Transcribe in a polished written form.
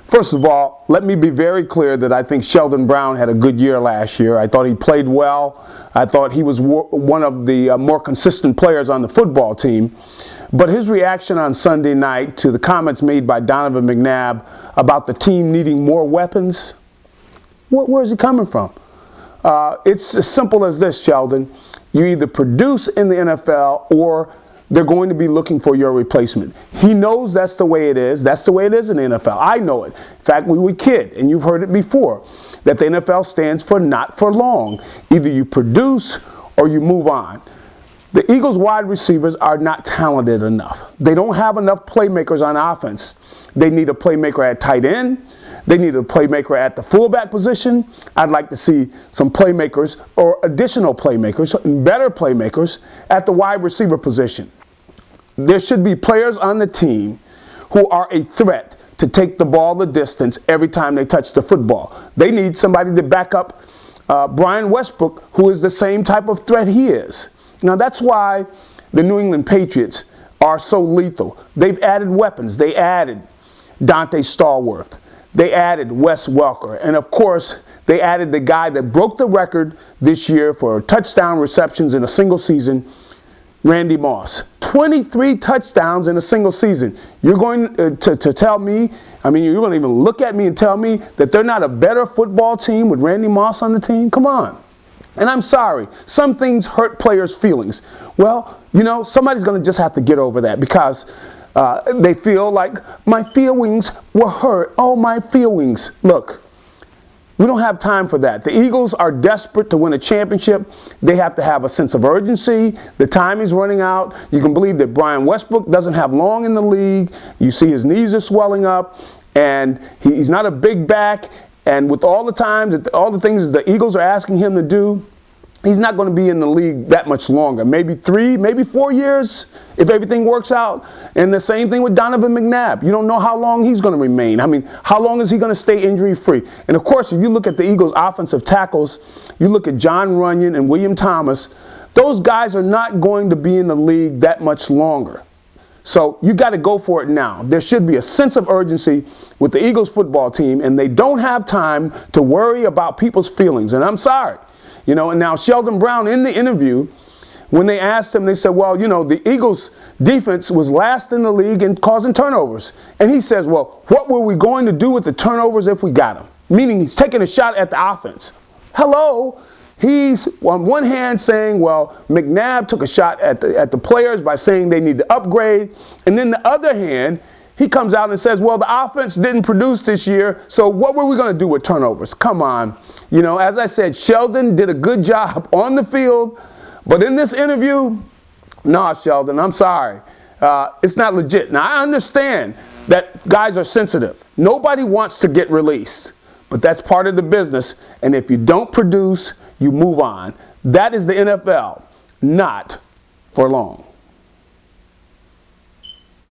First of all, let me be very clear that I think Sheldon Brown had a good year last year. I thought he played well. I thought he was one of the more consistent players on the football team. But his reaction on Sunday night to the comments made by Donovan McNabb about the team needing more weapons, where's he coming from? It's as simple as this, Sheldon. You either produce in the NFL or they're going to be looking for your replacement. He knows that's the way it is. That's the way it is in the NFL. I know it. In fact, we were kid, and you've heard it before, that the NFL stands for not for long. Either you produce or you move on. The Eagles wide receivers are not talented enough. They don't have enough playmakers on offense. They need a playmaker at tight end. They need a playmaker at the fullback position. I'd like to see some playmakers or additional playmakers, better playmakers at the wide receiver position. There should be players on the team who are a threat to take the ball the distance every time they touch the football. They need somebody to back up Brian Westbrook, who is the same type of threat he is. Now that's why the New England Patriots are so lethal. They've added weapons. They added Dante Stallworth. They added Wes Welker. And of course, they added the guy that broke the record this year for touchdown receptions in a single season, Randy Moss. 23 touchdowns in a single season. You're going to tell me, I mean, you're going to even look at me and tell me that they're not a better football team with Randy Moss on the team? Come on. And I'm sorry, some things hurt players' feelings. Well, you know, somebody's going to just have to get over that because they feel like my feelings were hurt. Oh, my feelings. Look, we don't have time for that. The Eagles are desperate to win a championship. They have to have a sense of urgency. The time is running out. You can believe that Brian Westbrook doesn't have long in the league. You see his knees are swelling up, and he's not a big back. And with all the times, all the things the Eagles are asking him to do, he's not going to be in the league that much longer. Maybe 3, maybe 4 years if everything works out. And the same thing with Donovan McNabb. You don't know how long he's going to remain. I mean, how long is he going to stay injury-free? And, of course, if you look at the Eagles' offensive tackles, you look at John Runyon and William Thomas, those guys are not going to be in the league that much longer. So you got to go for it now. There should be a sense of urgency with the Eagles football team, and they don't have time to worry about people's feelings. And I'm sorry. You know, and now Sheldon Brown in the interview, when they asked him, they said, well, you know, the Eagles defense was last in the league in causing turnovers. And he says, well, what were we going to do with the turnovers if we got them? Meaning he's taking a shot at the offense. Hello. He's on one hand saying, well, McNabb took a shot at the players by saying they need to upgrade. And then the other hand, he comes out and says, well, the offense didn't produce this year, so what were we going to do with turnovers? Come on. You know, as I said, Sheldon did a good job on the field, but in this interview, nah, Sheldon, I'm sorry. It's not legit. Now, I understand that guys are sensitive. Nobody wants to get released, but that's part of the business, and if you don't produce, you move on. That is the NFL, not for long.